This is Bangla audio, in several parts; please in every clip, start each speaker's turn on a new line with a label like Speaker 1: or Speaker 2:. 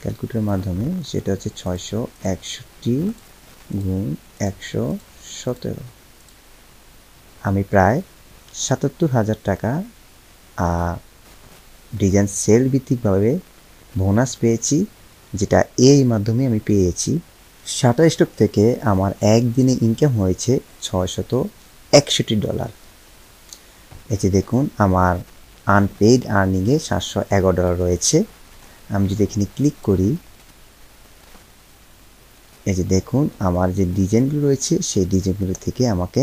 Speaker 1: ক্যালকুলেটরের মাধ্যমে, সেটা হচ্ছে 661 গুণ 117। আমি প্রায় ৭৭,০০০ টাকা ডিজাইন সেল ভিত্তিকভাবে বোনাস পেয়েছি, যেটা এই মাধ্যমে আমি পেয়েছি। শাটারস্টক থেকে আমার একদিনে ইনকাম হয়েছে $661। এই যে দেখুন, আমার আনপেইড আর্নিংয়ে $711 রয়েছে। আমি যদি এখানে ক্লিক করি, এই যে দেখুন আমার যে ডিজাইনগুলো রয়েছে সেই ডিজাইনগুলো থেকে আমাকে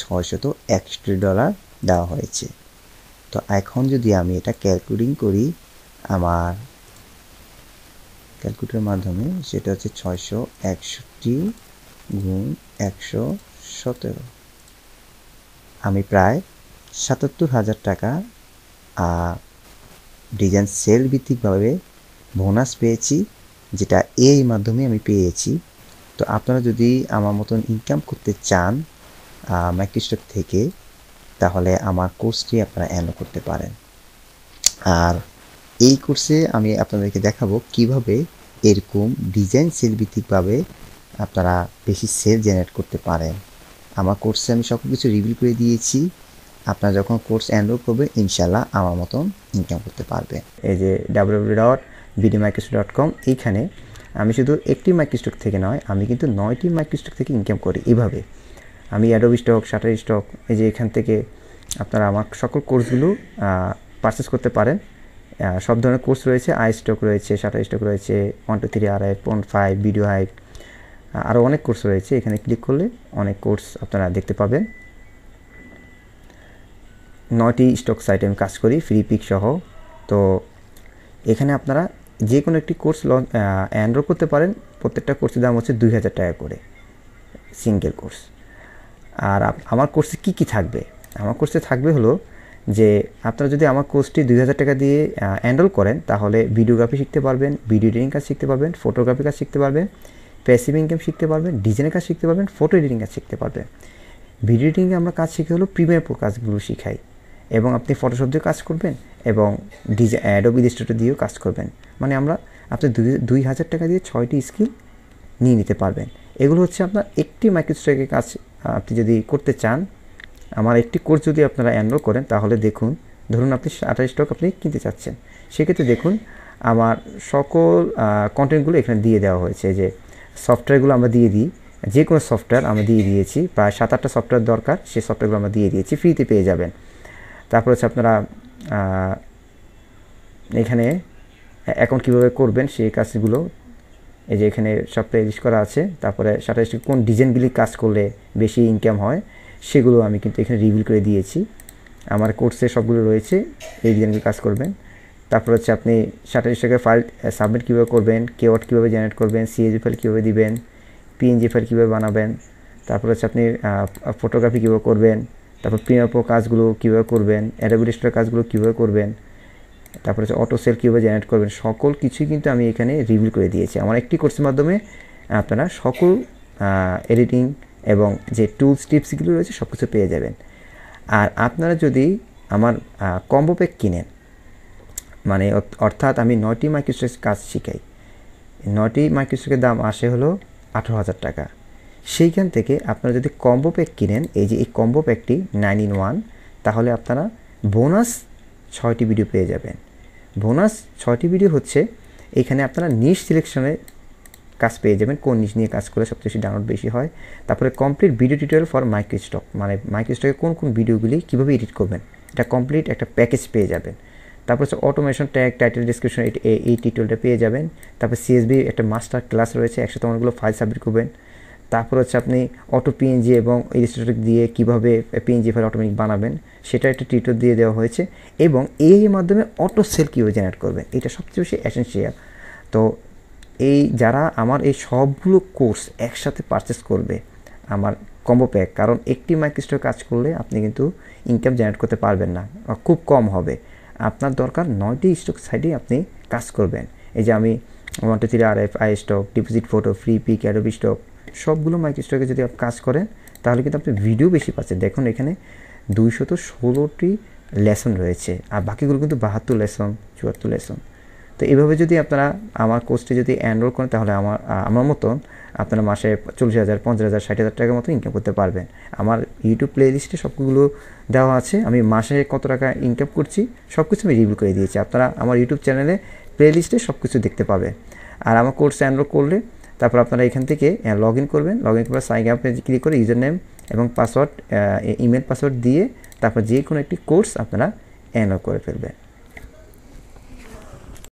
Speaker 1: $661 দেওয়া হয়েছে। তো এখন যদি আমি এটা ক্যালকুলেটিং করি আমার ক্যালকুলেটরের মাধ্যমে, সেটা হচ্ছে 661 গুণ 117। আমি প্রায় ৭৭,০০০ টাকা ডিজাইন সেল ভিত্তিকভাবে বোনাস পেয়েছি, যেটা এই মাধ্যমে আমি পেয়েছি। তো আপনারা যদি আমার মতন ইনকাম করতে চান মাইক্রোস্টক থেকে, তাহলে আমার কোর্সটি আপনারা এনরোল করতে পারেন। আর এই কোর্সে আমি আপনাদেরকে দেখাবো কিভাবে এরকম ডিজাইন সেল ভিত্তিকভাবে আপনারা বেশি সেল জেনারেট করতে পারেন। আমার কোর্সে আমি সকল কিছু রিভিল করে দিয়েছি। আপনারা যখন কোর্স এনরোল করবেন, ইনশাল্লাহ আমার মতন ইনকাম করতে পারবেন। এই যে www.bdmicrostock.com, এইখানে আমি শুধু একটি মাইক্রোস্টক থেকে নয়, আমি কিন্তু 9টি মাইক্রোস্টক থেকে ইনকাম করি। এভাবে আমি অ্যাডোবি স্টক, শাটারস্টক, এই যে এখান থেকে আপনারা আমার সকল কোর্সগুলো পারচেস করতে পারেন। সব ধরনের কোর্স রয়েছে, আইস্টক রয়েছে, শাটারস্টক রয়েছে, 1 2 3 RI, Pond 5, ভিডিও হাইভ, আরও অনেক কোর্স রয়েছে। এখানে ক্লিক করলে অনেক কোর্স আপনারা দেখতে পাবেন। 9টি স্টক সাইটে আমি কাজ করি, ফ্রি পিক সহ। তো এখানে আপনারা যে কোনো একটি কোর্স এনরোল করতে পারেন। প্রত্যেকটা কোর্সের দাম হচ্ছে 2000 টাকা করে, সিঙ্গেল কোর্স। আর আমার কোর্সে কি কি থাকবে? আমার কোর্সে থাকবে হলো যে আপনারা যদি আমার কোর্সটি 2000 টাকা দিয়ে এনরোল করেন, তাহলে ভিডিওগ্রাফি শিখতে পারবেন, ভিডিও এডিটিং কাজ শিখতে পারবেন, ফটোগ্রাফি কাজ শিখতে পারবেন, প্যাসিভ ইনকাম শিখতে পারবেন, ডিজাইনের কাজ শিখতে পারবেন, ফটো এডিটিং কাজ শিখতে পারবেন। ভিডিও এডিটিংয়ে আমরা কাজ শিখে হলো প্রিমিয়ার প্রো কাজগুলো শিখাই, এবং আপনি ফটোশপ দিয়েও কাজ করবেন এবং অ্যাডোবি ইলাস্ট্রেটর দিয়েও কাজ করবেন। মানে আপনি 2000 টাকা দিয়ে 6টি স্কিল নিয়ে নিতে পারবেন। এগুলো হচ্ছে আপনার একটি মাইক্রোস্টকের কাজ আপনি যদি করতে চান। আমার একটি কোর্স যদি আপনারা এনরোল করেন, তাহলে দেখুন, ধরুন আপনি শাটারস্টক আপনি কিনতে চাচ্ছেন, সেক্ষেত্রে দেখুন আমার সকল কন্টেন্টগুলো এখানে দিয়ে দেওয়া হয়েছে। যে সফটওয়্যারগুলো আমরা দিয়ে দিই, যে কোনো সফটওয়্যার আমরা দিয়ে দিয়েছি, প্রায় 7-8টা সফটওয়্যার দরকার, সেই সফটওয়্যারগুলো আমরা দিয়ে দিয়েছি, ফ্রিতে পেয়ে যাবেন। তারপর হচ্ছে আপনারা এখানে অ্যাকাউন্ট কীভাবে করবেন সেই কাজগুলো এই যে এখানে সব লিস্ট করা আছে। তারপরে শাটারস্টক কোন ডিজাইনগুলি কাজ করলে বেশি ইনকাম হয় সেগুলো আমি কিন্তু এখানে রিভিল করে দিয়েছি। আমার কোর্সে সবগুলো রয়েছে, এই ডিজাইনগুলো কাজ করবেন। তারপর হচ্ছে আপনি শাটারস্টকের ফাইল সাবমিট কীভাবে করবেন, কিওয়ার্ড কীভাবে জেনারেট করবেন, CSV ফাইল কীভাবে দিবেন, PNG ফাইল কীভাবে বানাবেন, তারপর হচ্ছে আপনি ফটোগ্রাফি কীভাবে করবেন, তারপর প্রিমিয়ার প্রো কাজগুলো কীভাবে করবেন, অ্যাডোবি ইলাস্ট্রেটর কাজগুলো কীভাবে করবেন, তারপরে হচ্ছে অটো সেল কীভাবে জেনারেট করবেন, সকল কিছুই কিন্তু আমি এখানে রিভিল করে দিয়েছি। আমার একটি কোর্সের মাধ্যমে আপনারা সকল এডিটিং এবং যে টুলস টিপসগুলো রয়েছে সব কিছু পেয়ে যাবেন। আর আপনারা যদি আমার কম্বো প্যাক কিনেন, মানে অর্থাৎ আমি 9টি মাইক্রোস্টকের কাজ শিখাই, 9টি মাইক্রোস্টকের দাম আসে হলো 18,000 টাকা। সেইখান থেকে আপনারা যদি কম্বো প্যাক কিনেন, এই যে এই কম্বো প্যাকটি 9 in 1, তাহলে আপনারা বোনাস 6টি ভিডিও পেয়ে যাবেন। বোনাস 6টি ভিডিও হচ্ছে এখানে আপনারা নিশ সিলেকশনে কাজ পেয়ে যাবেন, কোন নিশ নিয়ে কাজ করলে সবচেয়ে বেশি ডাউনলোড বেশি হয়। তারপরে complete video tutorial for microstock, মানে মাইক্রোস্টকে কোন কোন ভিডিওগুলি কীভাবে এডিট করবেন, এটা কমপ্লিট একটা প্যাকেজ পেয়ে যাবেন। তারপর হচ্ছে অটোমেশন, ট্যাগ, টাইটেল, ডিসক্রিপশন, এই টিউটোরিয়ালটা পেয়ে যাবেন। তারপর CSV একটা মাস্টার ক্লাস রয়েছে, একসাথে অনেকগুলো ফাইল সাবমিট করবেন। তারপর হচ্ছে আপনি অটো PNG এবং ইলাস্ট্রেটর দিয়ে কীভাবে PNG ফাইল অটোমেটিক বানাবেন সেটা একটা টিউটোরিয়াল দিয়ে দেওয়া হয়েছে, এবং এই মাধ্যমে অটো সেল কীভাবে জেনারেট করবেন, এটা সবচেয়ে বেশি এসেনশিয়াল। তো এই যারা আমার এই সবগুলো কোর্স একসাথে পারচেস করবে আমার কম্বো প্যাক, কারণ একটি মাইক্রোস্টক কাজ করলে আপনি কিন্তু ইনকাম জেনারেট করতে পারবেন না, খুব কম হবে। আপনার দরকার 9টি স্টক সাইডে আপনি কাজ করবেন। এই যে আমি 1 2 3 RF, iStock, deposit photo, free pik, Adobe stock, সবগুলো মাইক্রোস্টকে যদি আপনি কাজ করেন, তাহলে কিন্তু আপনি ভিডিও বেশি পাচ্ছেন। দেখুন এখানে 216টি লেসন রয়েছে, আর বাকিগুলো কিন্তু 72 লেসন, 74 লেসন। তো এইভাবে যদি আপনারা আমার কোর্সটি যদি এনরোল করেন তাহলে আমার মতন আপনারা মাসে 40,000, 50,000, 60,000 টাকার মতো ইনকাম করতে পারবেন। আমার ইউটিউব প্লে লিস্টে সবগুলো দেওয়া আছে, আমি মাসে কত টাকা ইনকাম করছি সব কিছু আমি রিভিউ করে দিয়েছি। আপনারা আমার ইউটিউব চ্যানেলে প্লে লিস্টে সব কিছু দেখতে পাবেন। আর আমার কোর্সে এনরোল করলে তারপর আপনারা এখান থেকে লগ ইন করবেন, লগ ইন করে সাইন আপে ক্লিক করে ইউজার নেম এবং পাসওয়ার্ড, ইমেল পাসওয়ার্ড দিয়ে তারপর যে কোনো একটি কোর্স আপনারা এনরোল করে ফেলবেন।